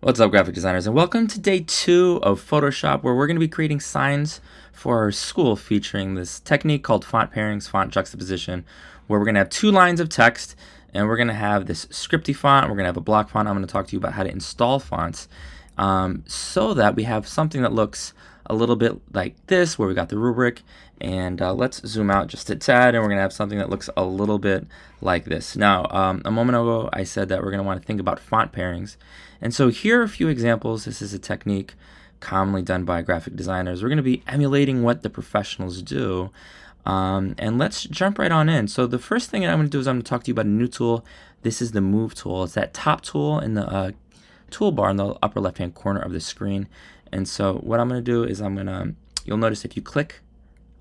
What's up, graphic designers, and welcome to day 2 of Photoshop, where we're going to be creating signs for our school featuring this technique called font pairings, font juxtaposition, where we're going to have 2 lines of text, and we're going to have this scripty font, we're going to have a block font. I'm going to talk to you about how to install fonts so that we have something that looks a little bit like this, where we got the rubric, and let's zoom out just a tad, and we're going to have something that looks a little bit like this. Now, a moment ago, I said that we're going to want to think about font pairings. And so here are a few examples. This is a technique commonly done by graphic designers. We're going to be emulating what the professionals do. And let's jump right on in. So the first thing I'm going to do is I'm going to talk to you about a new tool. This is the Move tool. It's that top tool in the toolbar in the upper left-hand corner of the screen. And so what I'm going to do is you'll notice if you click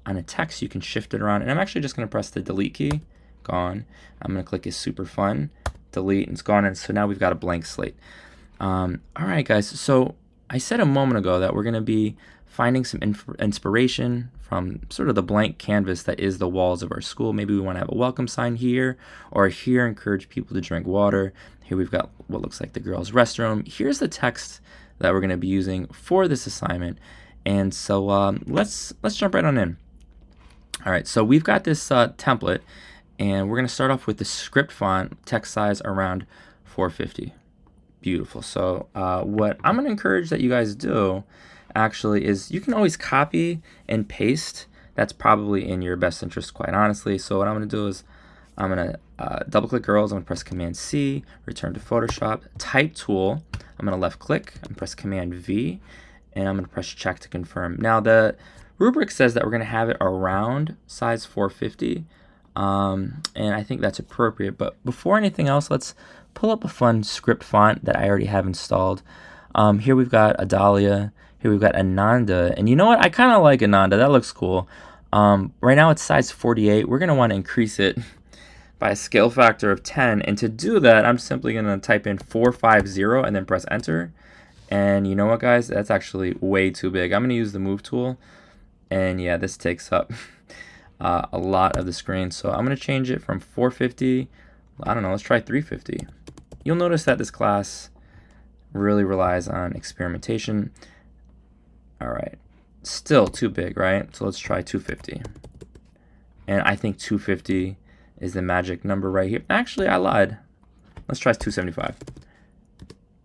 on a text, you can shift it around. And I'm actually just going to press the delete key. Gone. I'm going to click is super fun. Delete, and it's gone. And so now we've got a blank slate. All right, guys, so I said a moment ago that we're going to be finding some inspiration from sort of the blank canvas that is the walls of our school. Maybe we want to have a welcome sign here, or here encourage people to drink water. Here we've got what looks like the girls' restroom. Here's the text that we're going to be using for this assignment. And so let's jump right on in. All right, so we've got this template, and we're going to start off with the script font, text size around 450. Beautiful. So what I'm going to encourage that you guys do actually is you can always copy and paste. That's probably in your best interest, quite honestly. So what I'm going to do is I'm going to double click girls. I'm going to press Command C, return to Photoshop, type tool. I'm going to left click and press Command V, and I'm going to press check to confirm. Now the rubric says that we're going to have it around size 450. And I think that's appropriate. But before anything else, let's pull up a fun script font that I already have installed. Here we've got Adalia. Here we've got Ananda. And you know what? I kind of like Ananda. That looks cool. Right now it's size 48. We're going to want to increase it by a scale factor of 10. And to do that, I'm simply going to type in 450 and then press enter. And you know what, guys? That's actually way too big. I'm going to use the Move tool. And yeah, this takes up a lot of the screen. So I'm going to change it from 450. I don't know, let's try 350. You'll notice that this class really relies on experimentation. All right, still too big, right? So let's try 250. And I think 250 is the magic number right here. Actually, I lied. Let's try 275.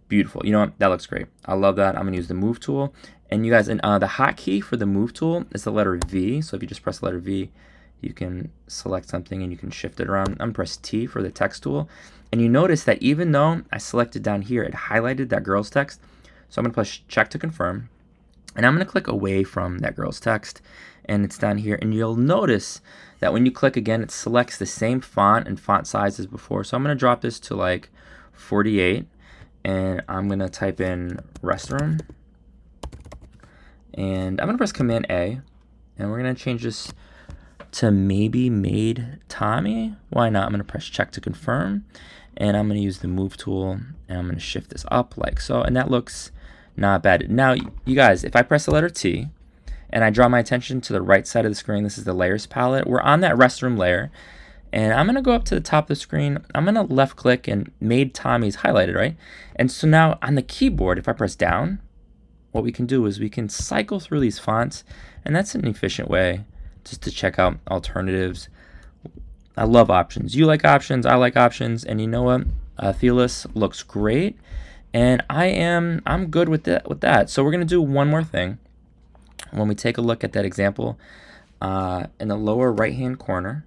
Beautiful. You know what? That looks great. I love that. I'm going to use the Move tool. And you guys, the hotkey for the Move tool is the letter V. So if you just press the letter V, you can select something and you can shift it around. I'm going to press T for the text tool. And you notice that even though I selected down here, it highlighted that girl's text. So I'm going to press check to confirm. And I'm going to click away from that girl's text. And it's down here. And you'll notice that when you click again, it selects the same font and font size as before. So I'm going to drop this to like 48. And I'm going to type in restroom. And I'm going to press Command A. And we're going to change this to maybe made Tommy. Why not? I'm going to press check to confirm. And I'm going to use the Move tool. And I'm going to shift this up like so. And that looks not bad. Now, you guys, if I press the letter T and I draw my attention to the right side of the screen, this is the layers palette. We're on that restroom layer. And I'm going to go up to the top of the screen. I'm going to left click and made Tommy's highlighted, right? And so now on the keyboard, if I press down, what we can do is we can cycle through these fonts. And that's an efficient way just to check out alternatives. I love options. You like options, I like options. And you know what? Thelis looks great. And I'm good with that. So we're going to do one more thing. When we take a look at that example, in the lower right-hand corner,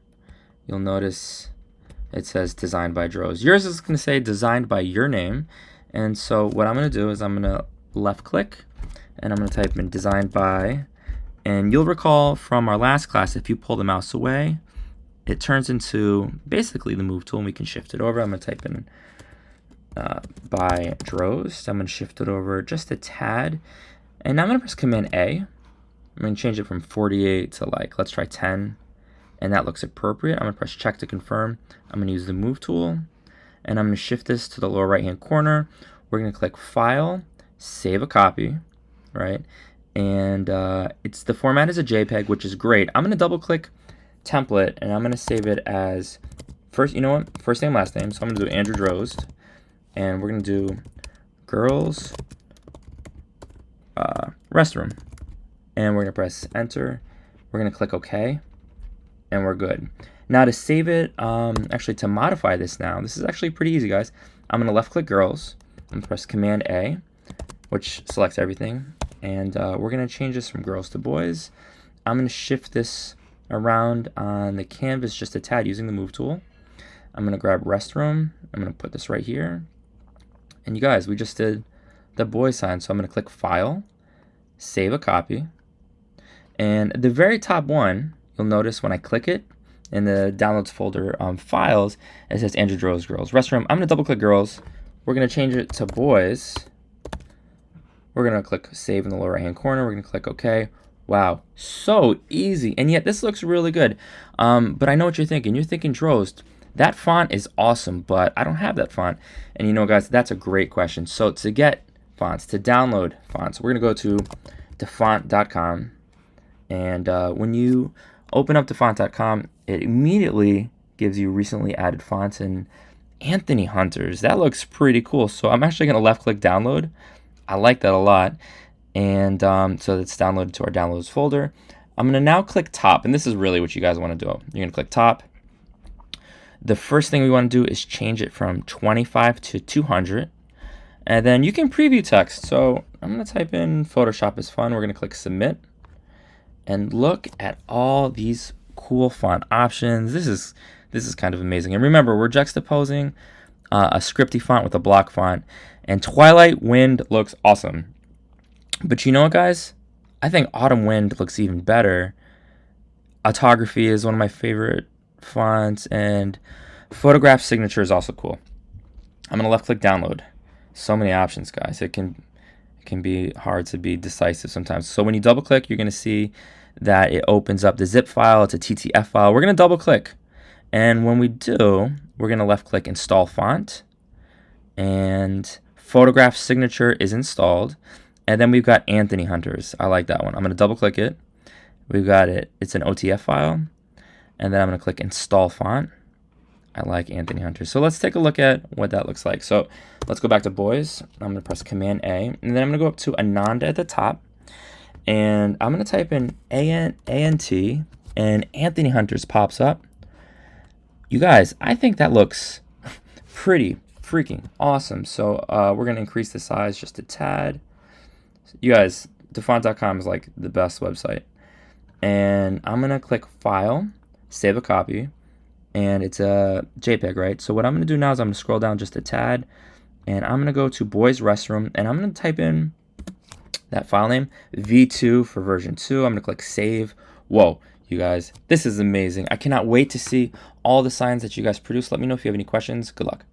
you'll notice it says designed by Droz. Yours is going to say designed by your name. And so what I'm going to do is I'm going to left click and I'm going to type in designed by. And you'll recall from our last class, if you pull the mouse away, it turns into basically the Move tool and we can shift it over. I'm going to type in by Droz. So I'm going to shift it over just a tad. And I'm going to press Command A. I'm going to change it from 48 to like, let's try 10. And that looks appropriate. I'm going to press check to confirm. I'm going to use the Move tool. And I'm going to shift this to the lower right-hand corner. We're going to click File, Save a Copy, right? And it's the format is a JPEG, which is great. I'm going to double-click Template, and I'm going to save it as first. You know what? First name, last name. So I'm going to do Andrew Drost, and we're going to do girls restroom. And we're going to press enter. We're going to click OK. And we're good. Now to save it, actually to modify this now, this is actually pretty easy, guys. I'm going to left click girls. I'm going to press Command A, which selects everything. And we're going to change this from girls to boys. I'm going to shift this around on the canvas just a tad using the move tool. I'm going to grab restroom. I'm going to put this right here. And you guys, we just did the boy sign. So I'm going to click File, Save a Copy. And the very top one, you'll notice when I click it in the Downloads folder Files, it says Andrew Droz Girls Restroom. I'm going to double click Girls. We're going to change it to Boys. We're going to click Save in the lower right hand corner. We're going to click OK. Wow, so easy. And yet this looks really good. But I know what you're thinking. You're thinking, Droz, that font is awesome, but I don't have that font. And you know, guys, that's a great question. So to get fonts, to download fonts, we're going to go to font.com. And when you open up to font.com, it immediately gives you recently added fonts and Anthony Hunters. That looks pretty cool. So I'm actually going to left click download. I like that a lot. And so it's downloaded to our downloads folder. I'm going to now click top. And this is really what you guys want to do. You're going to click top. The first thing we want to do is change it from 25 to 200. And then you can preview text. So I'm going to type in Photoshop is fun. We're going to click submit. And look at all these cool font options. This is kind of amazing. And remember, we're juxtaposing a scripty font with a block font. And Twilight Wind looks awesome. But you know what, guys? I think Autumn Wind looks even better. Autography is one of my favorite fonts. And Photograph Signature is also cool. I'm going to left click download. So many options, guys. It can be hard to be decisive sometimes. So when you double click, you're going to see that it opens up the zip file. It's a TTF file. We're going to double click. And when we do, we're going to left click install font. And Photograph Signature is installed. And then we've got Anthony Hunters. I like that one. I'm going to double click it. We've got it. It's an OTF file. And then I'm going to click install font. I like Anthony Hunters. So let's take a look at what that looks like. So let's go back to boys. I'm going to press Command A. And then I'm going to go up to Ananda at the top. And I'm going to type in A-N-T. And Anthony Hunters pops up. You guys, I think that looks pretty freaking awesome. So we're going to increase the size just a tad. You guys, defont.com is like the best website. And I'm going to click File, Save a Copy. And it's a JPEG, right? So what I'm going to do now is I'm going to scroll down just a tad. And I'm going to go to Boys Restroom. And I'm going to type in that file name, V2 for version 2. I'm going to click Save. Whoa, you guys, this is amazing. I cannot wait to see all the signs that you guys produce. Let me know if you have any questions. Good luck.